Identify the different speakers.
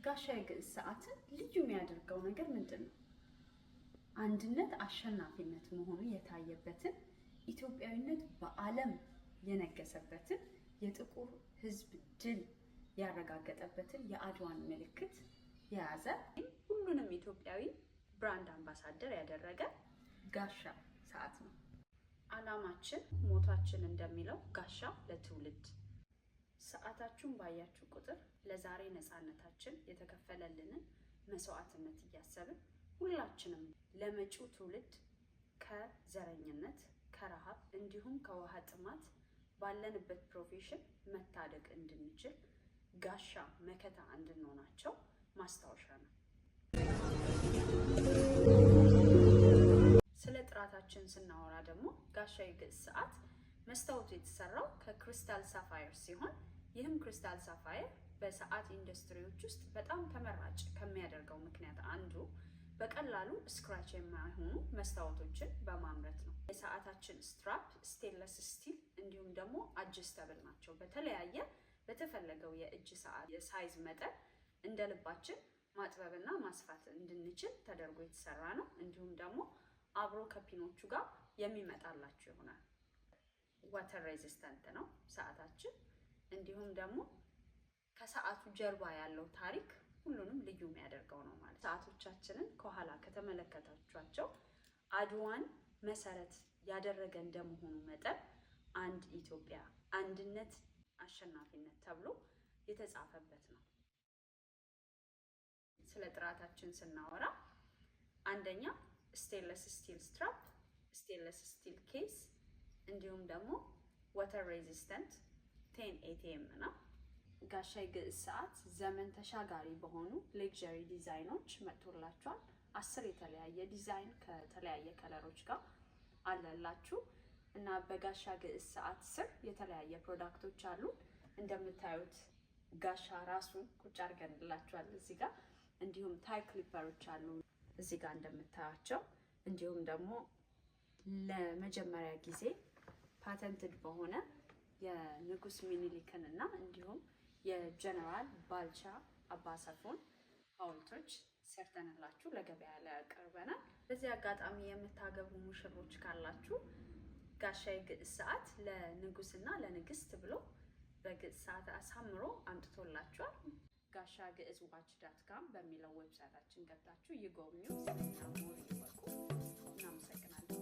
Speaker 1: ጋሻዬ ግዕዝ ሰዓትን ልዩ የሚያደርገው ነገር ምንድን ነው? አንድነት አሸናፊነት መሆኑ የታየበትን፣ ኢትዮጵያዊነት በዓለም የነገሰበትን፣ የጥቁር ሕዝብ ድል ያረጋገጠበትን የአድዋን ምልክት የያዘ ሁሉንም ኢትዮጵያዊ ብራንድ አምባሳደር ያደረገ ጋሻ ሰዓት ነው። ዓላማችን ሞታችን እንደሚለው ጋሻ ለትውልድ። ሰዓታችሁን ባያችሁ ቁጥር ለዛሬ ነፃነታችን የተከፈለልንን መስዋዕትነት እያሰብን ሁላችንም ለመጪው ትውልድ ከዘረኝነት፣ ከረሃብ እንዲሁም ከውሃ ጥማት ባለንበት ፕሮፌሽን መታደግ እንድንችል ጋሻ መከታ እንድንሆናቸው ማስታወሻ ነው። ስለ ጥራታችን ስናወራ ደግሞ ጋሻዬ ግዕዝ ሰዓት መስታወቱ የተሰራው ከክሪስታል ሳፋየር ሲሆን ይህም ክሪስታል ሳፋየር በሰዓት ኢንዱስትሪዎች ውስጥ በጣም ተመራጭ ከሚያደርገው ምክንያት አንዱ በቀላሉ ስክራች የማይሆኑ መስታወቶችን በማምረት ነው። የሰዓታችን ስትራፕ ስቴንለስ ስቲል እንዲሁም ደግሞ አጀስተብል ናቸው። በተለያየ በተፈለገው የእጅ ሰዓት የሳይዝ መጠን እንደ ልባችን ማጥበብና ማስፋት እንድንችል ተደርጎ የተሰራ ነው። እንዲሁም ደግሞ አብሮ ከፒኖቹ ጋር የሚመጣላችሁ ይሆናል። ዋተር ሬዚስተንት ነው ሰዓታችን። እንዲሁም ደግሞ ከሰዓቱ ጀርባ ያለው ታሪክ ሁሉንም ልዩ የሚያደርገው ነው ማለት። ሰዓቶቻችንን ከኋላ ከተመለከታችኋቸው አድዋን መሰረት ያደረገ እንደመሆኑ መጠን አንድ ኢትዮጵያ፣ አንድነት፣ አሸናፊነት ተብሎ የተጻፈበት ነው። ስለ ጥራታችን ስናወራ አንደኛ ስቴንለስ ስቲል ስትራፕ፣ ስቴንለስ ስቲል ኬስ እንዲሁም ደግሞ ዋተር ሬዚስተንት 10 ATM ነው። ጋሻዬ ግዕዝ ሰዓት ዘመን ተሻጋሪ በሆኑ ሌክዠሪ ዲዛይኖች መጥቶላችኋል። 10 የተለያየ ዲዛይን ከተለያየ ከለሮች ጋር አለላችሁ እና በጋሻ ግዕዝ ሰዓት ስር የተለያየ ፕሮዳክቶች አሉ። እንደምታዩት ጋሻ ራሱን ቁጭ አድርገንላችኋል እዚህ ጋር። እንዲሁም ታይ ክሊፐሮች አሉ እዚህ ጋር እንደምታያቸው። እንዲሁም ደግሞ ለመጀመሪያ ጊዜ ፓተንትድ በሆነ የንጉስ ሚኒሊክን እና እንዲሁም የጀነራል ባልቻ አባሰፎን ሐውልቶች ሰርተንላችሁ ለገበያ ላይ አቅርበናል። በዚህ አጋጣሚ የምታገቡ ሙሽሮች ካላችሁ ጋሻዬ ግዕዝ ሰዓት ለንጉስና ለንግስት ብሎ በግዕዝ ሰዓት አሳምሮ አምጥቶላችኋል። ጋሻ ግዕዝ ዋች.com በሚለው ዌብሳይታችን ገብታችሁ ይጎብኙ። ስለኛ ሞር ይወቁ። እናመሰግናለን።